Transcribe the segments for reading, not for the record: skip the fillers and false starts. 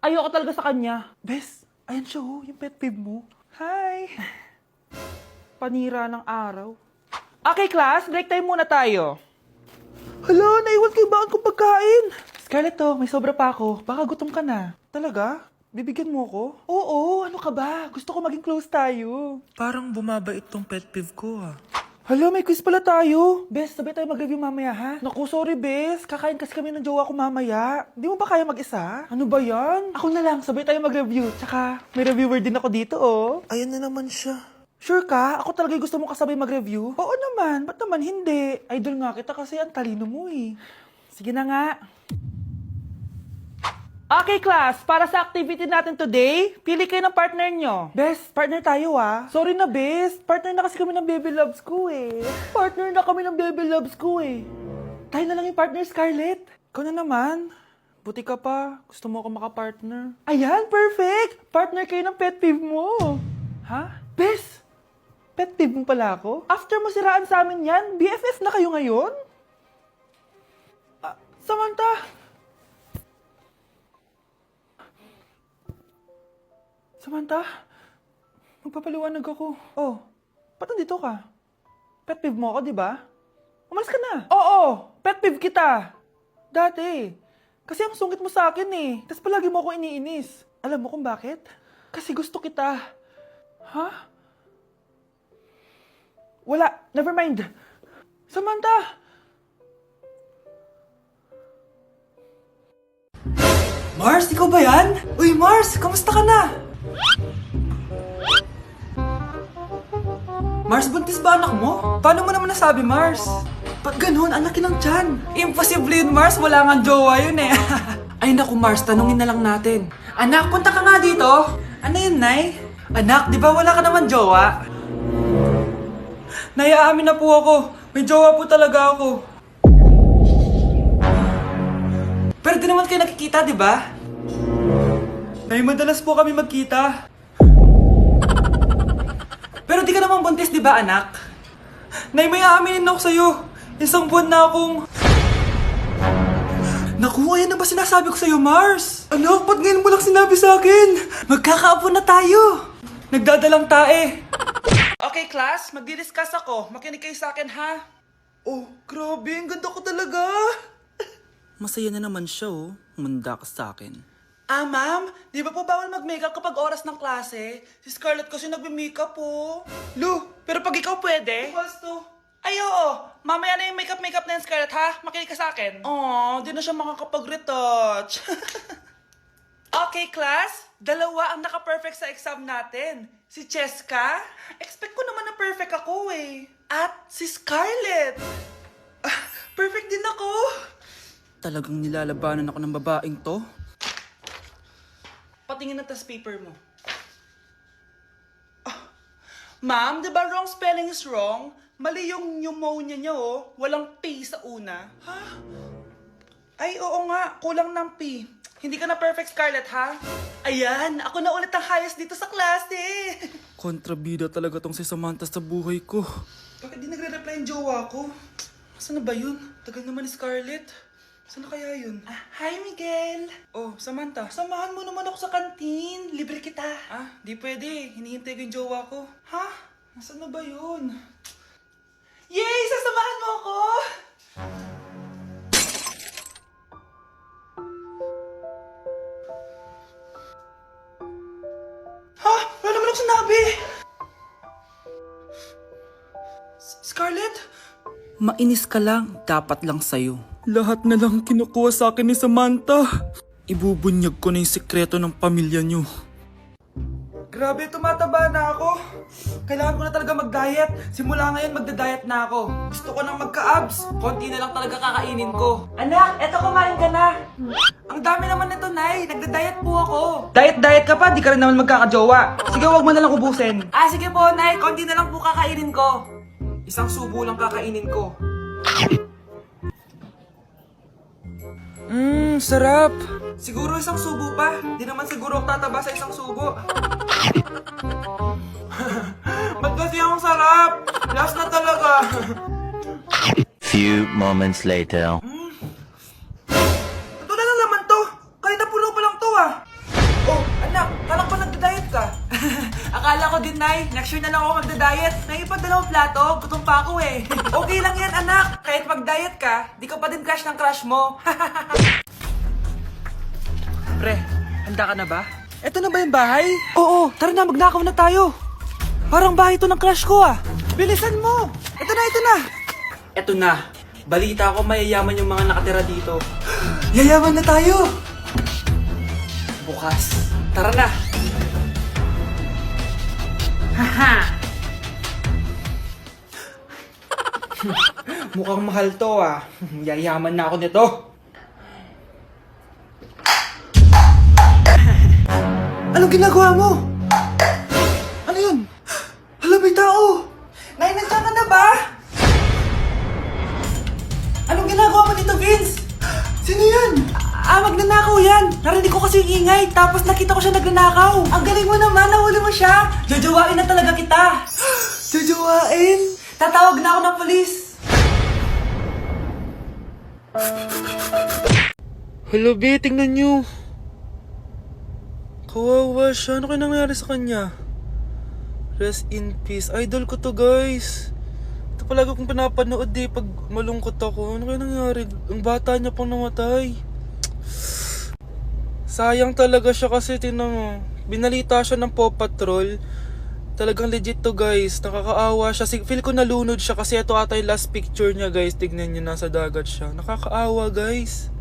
ayoko talaga sa kanya. Bes, ayan siya oh, yung pet peeve mo. Hi! Panira ng araw. Okay, class, break time muna tayo. Hala, naiwan kay bakit kong pagkain. Scarlett to, may sobra pa ako. Baka gutom ka na. Talaga? Bibigyan mo ko? Oo, ano ka ba? Gusto ko maging close tayo. Parang bumabait tong pet peeve ko ah. Hala, may quiz pala tayo. Bes, sabay tayo mag-review mamaya ha? Naku, sorry Bes. Kakain kasi kami ng jowa ko mamaya. Di mo ba kaya mag-isa? Ano ba yan? Ako na lang, sabay tayo mag-review. Tsaka, may reviewer din ako dito oh. Ayan na naman siya. Sure ka? Ako talaga gusto mo kasabay mag-review? Oo naman, ba't naman hindi? Idol nga kita kasi ang talino mo eh. Sige na nga. Okay class, para sa activity natin today, pili kayo ng partner nyo. Best, partner tayo ah. Sorry na best, partner na kasi kami ng baby loves ko eh. Partner na kami ng baby loves ko eh. Tayo na lang yung partner, Scarlett. Ikaw na naman. Buti ka pa, gusto mo ako makapartner. Ayan, perfect! Partner kayo ng pet peeve mo. Ha? Best, pet peeve mo pala ako? After mo siraan sa amin yan, BFF na kayo ngayon? Samantha! Samantha, magpapaliwanag ako. Oh, ba't nandito ka? Pet peeve mo ako, di ba? Umalis ka na. Oo, pet peeve kita. Dati. Kasi ang sungit mo sa akin eh. Tapos palagi mo ako iniinis. Alam mo kung bakit? Kasi gusto kita. Ha? Wala, never mind. Samantha! Mars, ikaw ba yan? Uy Mars, kamusta ka na? Mars, buntis ba anak mo? Paano mo naman nasabi, Mars? Ba't ganun? Ang laki ng tiyan. Imposible yun, Mars. Wala nga jowa yun eh. Ay naku, Mars. Tanungin na lang natin. Anak, punta ka nga dito. Ano yun, Nay? Anak, di ba wala ka naman jowa? Nay, aamin na po ako. May jowa po talaga ako. Pero di naman kayo nakikita, di ba? Nay, madalas po kami magkita. Pero di ka naman buntis, di ba, anak? Nay, may aaminin ako sa'yo. Isang buwan na akong... Naku, ayan na ba sinasabi ko sa'yo, Mars? Anak, ba't ngayon mo lang sinabi sa akin? Magkakaapo na tayo. Nagdadalang tae. Okay class, magdi-discuss ako. Makinig kayo sa akin ha? Oh, grabe, ang ganda ko talaga. Masaya na naman siya, oh. Manda ka sa akin. Ma'am, di ba po bawal mag-makeup kapag oras ng klase? Si Scarlett kasi nagme-makeup po. Lu, pero pag ikaw pwede? Basto. Ay, oo. Mamaya na yung makeup na yung Scarlett, ha? Makinig ka sa akin. Aw, di na siya makakapag-retouch. Okay, class. Dalawa ang naka-perfect sa exam natin. Si Cheska. Expect ko naman na perfect ako eh. At si Scarlett. Perfect din ako. Talagang nilalabanan ako ng babaeng to. Patingin na tas paper mo. Ma'am, di ba wrong spelling is wrong? Mali yung pneumonia niya oh. Walang P sa una. Ha? Ay, oo nga. Kulang ng P. Hindi ka na perfect, Scarlett, ha? Ayan, ako na ulit ang highest dito sa klase. Kontrabida talaga tong si Samantha sa buhay ko. Bakit di nagre-reply yung jowa ko? Saan na ba yun? Tagal naman ni Scarlett. Saan na kaya yun? Hi, Miguel! Oh, Samantha, samahan mo naman ako sa kantin. Libre kita. Di pwede. Hinihintay ko yung jowa ko. Ha? Nasaan na ba yun? Yay! Sasamahan mo ako! Ha? Wala naman ako sinabi! Scarlett? Mainis ka lang, dapat lang sa'yo. Lahat na lang kinukuha sa akin ni Samantha. Ibubunyag ko na yung sikreto ng pamilya niyo. Grabe, tumataba na ako. Kailangan ko na talaga mag-diet. Simula ngayon, magda-diet na ako. Gusto ko nang magka-abs. Konti na lang talaga kakainin ko. Anak, eto kumain ka na. Ang dami naman nito, Nay. Nagda-diet po ako. Diet ka pa? Di ka rin naman magkakajowa. Sige, wag mo na lang ubusin. Sige po, Nay. Konti na lang po kakainin ko. Isang subo lang kakainin ko. Sarap. Siguro isang subo pa. Di naman siguro ako tataba sa isang subo. Ba't kasi ang sarap? Last na talaga. Few moments later. Ito na lang naman to. Kanina puno pa lang to ah. ako din, Nay. Next year na lang ako magda-diet. Naipad dalawang plato, gutom pa ako eh. Okay lang yan, anak. Kahit mag-diet ka, di ka pa din crush ng crush mo. Pre, handa ka na ba? Eto na ba yung bahay? Oo, tara na, magnakaw na tayo. Parang bahay to ng crush ko ah. Bilisan mo. Ito na, ito na. Eto na. Balita ko mayayaman yung mga nakatira dito. Yayaman na tayo. Bukas. Tara na. Haha. Mukhang mahal to ah. Yayaman na ako nito. Anong ginagawa mo? Ano yun? Hala, may tao! Nay, nandiyan ka na ba? Anong ginagawa mo dito, Vince? Sino yan? Magnanakaw yan! Narinig ko kasi yung ingay, tapos nakita ko siya nagnanakaw. Ang galing mo naman, nahuli mo siya! Jojowain na talaga kita! Jojowain? Tatawag na ako ng polis! Hello, B, tingnan nyo. Kawawa siya. Ano kaya nangyari sa kanya? Rest in peace. Idol ko to, guys. Ito palagi kong pinapanood pag malungkot ako. Ano kaya nangyari? Ang bata niya pang namatay. Sayang talaga siya kasi tinan mo. Binalita siya ng Paw Patrol. Talagang legit to, guys. Nakakaawa siya. Feel ko nalunod siya kasi ito ata yung last picture niya, guys. Tignan niyo, nasa dagat siya. Nakakaawa, guys.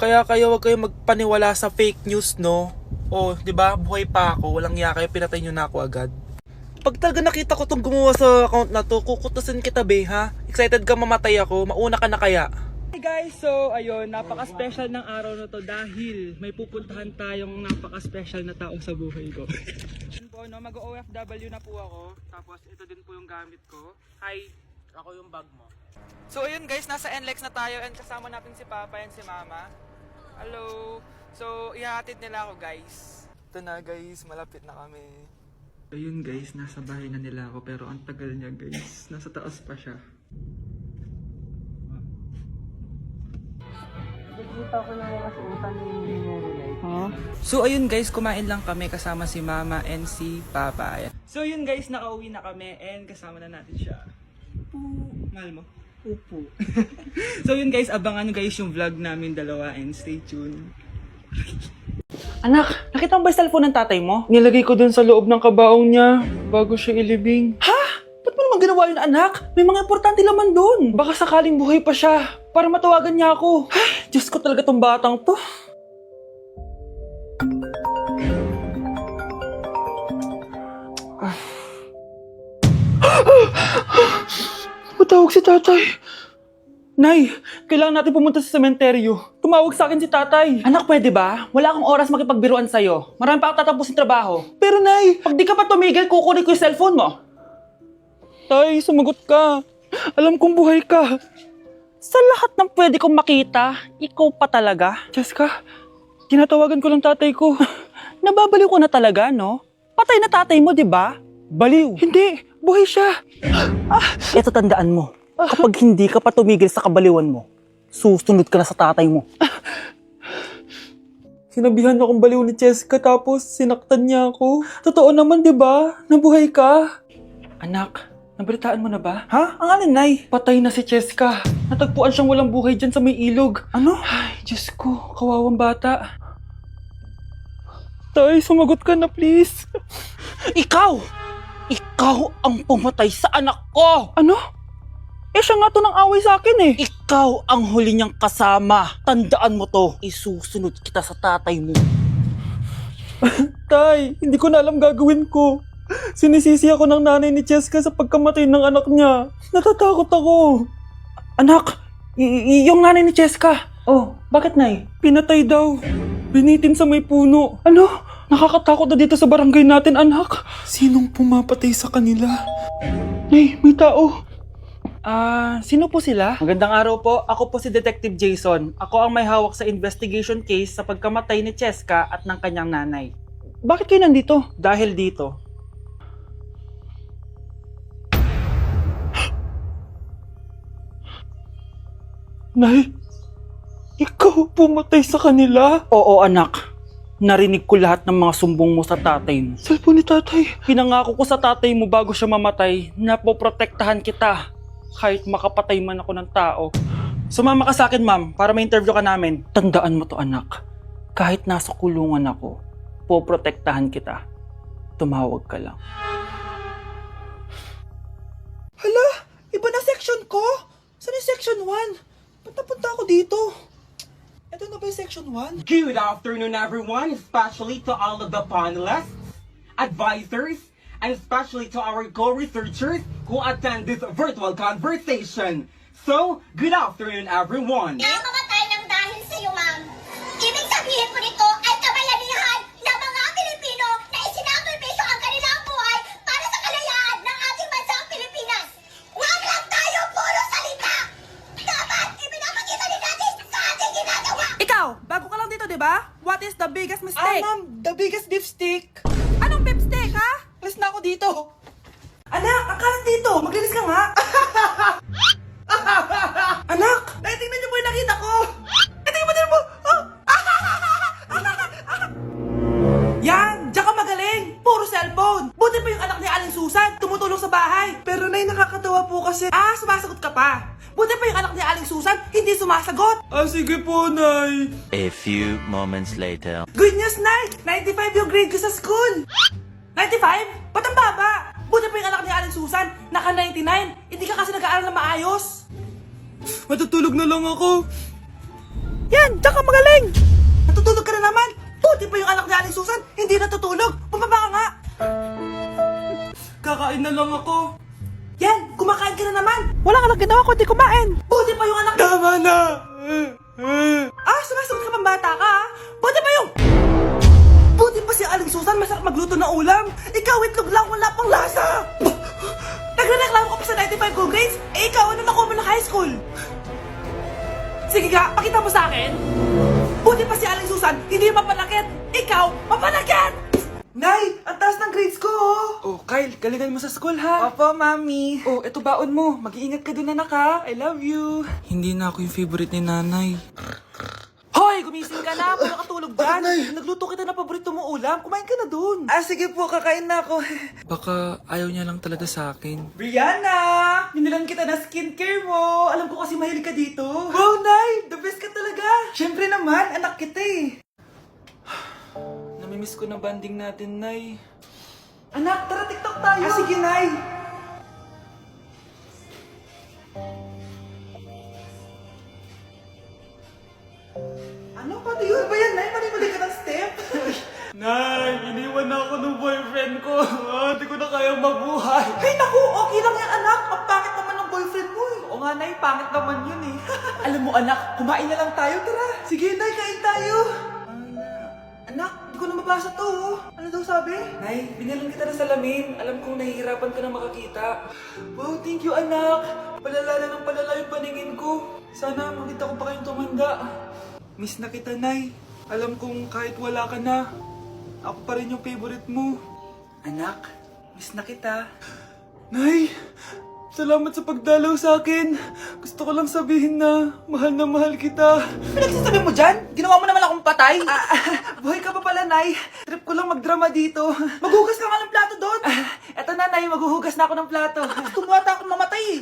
Kaya kayo wag kayo magpaniwala sa fake news, no? Oh, 'di ba? Buhay pa ako, walang iya kayo, pinatay niyo na ako agad. Pag talaga nakita ko tong gumawa sa account na to, kukutusin kita, be, ha? Excited ka mamatay ako, mauna ka na kaya. Hey guys, so ayun, napaka-special ng araw na to dahil may pupuntahan tayong napaka-special na tao sa buhay ko. Yun po, no, mag-OFW na po ako, tapos ito din po yung gamit ko. Hi, ako yung bag mo. So ayun guys, nasa NLEX na tayo and kasama natin si Papa and si Mama. Hello! So, ihahatid nila ako, guys. Ito na, guys. Malapit na kami. Ayun, guys. Nasa bahay na nila ako. Pero ang tagal niya, guys. Nasa taas pa siya. Nakikita ko na mga suotan ni huh? So, ayun, guys. Kumain lang kami kasama si Mama and si Papa. So, ayun, guys. Nakauwi na kami and kasama na natin siya. Mahal mo? Upo. So yun guys, abangan guys yung vlog namin dalawa and stay tuned. Anak, nakita mo ba yung cellphone ng tatay mo? Nilagay ko dun sa loob ng kabaong niya bago siya ilibing. Ha? Ba't mo naman ginawa yun, anak? May mga importante laman dun. Baka sakaling buhay pa siya para matawagan niya ako. Ay, Diyos ko talaga tong batang to. Matawag si tatay. Nay, kailangan natin pumunta sa sementeryo. Tumawag sa akin si tatay. Anak, pwede ba? Wala akong oras makipagbiruan sa'yo. Marami pa ako tatapusin trabaho. Pero Nay, pag di ka pa tumigil, kukunin ko yung cellphone mo. Tay, sumagot ka. Alam kong buhay ka. Sa lahat ng pwede kong makita, ikaw pa talaga. Jessica, tinatawagan ko lang tatay ko. Nababaliw ko na talaga, no? Patay na tatay mo, di ba? Baliw. Hindi, buhay siya. Ito tandaan mo, kapag hindi ka pa tumigil sa kabaliwan mo, susunod ka na sa tatay mo. Sinabihan akong baliw ni Jessica tapos sinaktan niya ako. Totoo naman, di ba? Nabuhay ka. Anak, nabalitaan mo na ba? Ha? Ang alin, Nay? Patay na si Jessica. Natagpuan siyang walang buhay dyan sa may ilog. Ano? Ay, Diyos ko, kawawang bata. Tay, sumagot ka na please. Ikaw! Ikaw ang pumatay sa anak ko! Ano? Eh siya nga to nang away sa akin eh. Ikaw ang huli niyang kasama. Tandaan mo to, isusunod kita sa tatay mo. Tay, hindi ko na alam gagawin ko. Sinisisi ako ng nanay ni Jessica sa pagkamatay ng anak niya. Natatakot ako. Anak, yung nanay ni Jessica. Oh, bakit Nay? Pinatay daw. Binitin sa may puno. Ano? Nakakatakot na dito sa barangay natin, anak. Sinong pumapatay sa kanila? Nay, may tao. Sino po sila? Magandang araw po. Ako po si Detective Jason. Ako ang may hawak sa investigation case sa pagkamatay ni Jessica at ng kanyang nanay. Bakit kayo nandito? Dahil dito. Nay, ikaw pumatay sa kanila? Oo, anak. Narinig ko lahat ng mga sumbong mo sa tatay mo. Cellphone ni tatay. Pinangako ko sa tatay mo bago siya mamatay na poprotektahan kita kahit makapatay man ako ng tao. Sumama ka sa akin, ma'am, para ma-interview ka namin. Tandaan mo to, anak. Kahit nasa kulungan ako, poprotektahan kita. Tumawag ka lang. Hala, iba na section ko. Saan yung section 1? Punta ako dito. Ito na ba yung section 1? Good afternoon, everyone, especially to all of the panelists, advisors, and especially to our co-researchers who attend this virtual conversation. So, good afternoon, everyone. Namamatay ng dahil sa iyo, ma'am. Ibig sabihin po nito ay kabayanihan ng mga Pilipino na isinakripisyo ang kanilang buhay para sa kalayaan ng ating bansang Pilipinas. Huwag lang tayo puro salita! Dapat ipinapakita din natin sa ating ginagawa! Ikaw, bago ka lang dito, di ba? What is the biggest mistake? Ma'am, the biggest beef stick. Anong beef steak, ha? Alis na ako dito. Anak, akalat dito. Maglinis ka nga. Anak! Tingnan niyo po yung nakita ko. Tingnan mo. Oh. Yan! Diyan ka magaling! Puro cellphone! Buti pa yung anak ni Aling Susan, tumutulong sa bahay. Pero nay, nakakatawa po kasi. Sumasagot ka pa. Buti pa yung anak ni Aling Susan, hindi sumasagot. Sige po, nay. A few moments later. Good news, Nay! 95 yung grade ko sa school. 95? Ba't ang baba? Buti pa yung anak ni Aling Susan, naka 99. Hindi ka kasi nag-aaral na maayos. Matutulog na lang ako. Yan! Diyan ka magaling! Natutulog ka na naman! Buti pa yung anak ni Aling Susan, hindi natutulog! Bumaba ka nga! Kakain na lang ako. Yan! Kumakain ka na naman! Wala ka lang ginawa kundi kumain! Buti pa yung anak ni... Tama na. Sumasagot ka pang bata ka ha? Buti pa yung... Buti pa si Aling Susan, masarap magluto ng ulam! Ikaw, itlog lang, wala pang lasa! Nagre-reklamo ka pa sa 95 good grades? Ikaw, ano nakuha mo ng high school? Sige nga, pakita mo sa akin! Buti pa si Aling Susan, hindi mapanakit! Ikaw, mapanakit! Nay, ang taas ng grades ko. Oh, Kyle, galingan mo sa school ha. Opo, mami. Oh, eto baon mo. Mag-iingat ka dun, anak ha. I love you. Hindi na ako yung favorite ni nanay. Hoy, gumising ka na! Puro ka tulog dyan! Nay? Nagluto kita ng paborito mo ulam, kumain ka na dun! Sige po, kakain na ako. Baka ayaw niya lang talaga sa akin. Brianna! Binilan kita na skincare mo. Alam ko kasi mahilig ka dito. Wow, Nay! The best ka talaga. Siyempre naman, anak kita eh. Namimiss ko na banding natin, Nay. Anak, tara TikTok tayo. Sige, Nay. Ano pati yun ba yan, Nay? Mali-mali ka ng step. Nay, iniwan na ako ng boyfriend ko. Hindi ko na kayang mabuhay. Ay, naku, okay lang yan, anak. Ang pangit naman ng boyfriend mo eh. Oo nga, Nay, pangit naman yun eh. Alam mo, anak, kumain na lang tayo, tara. Sige, Nay, kain tayo. Anak, hindi ko na mabasa to, oh. Ano daw sabi? Nay, binalan kita ng salamin. Alam kong nahihirapan ka na makakita. Wow, thank you, anak. Palala na ng palala yung paningin ko. Sana makita ko pa kayong tumanda. Miss na kita, Nay. Alam kong kahit wala ka na, ako pa rin yung favorite mo. Anak, miss na kita. Nay, salamat sa pagdalaw sa akin. Gusto ko lang sabihin na mahal kita. Pinagsasabi mo dyan? Ginawa mo naman akong patay. Buhay ka pa pala, Nay. Trip ko lang magdrama dito. Maghugas ka nga ng plato doon. Eto na, Nay. Maghuhugas na ako ng plato. Gusto mo ata akong mamatay eh.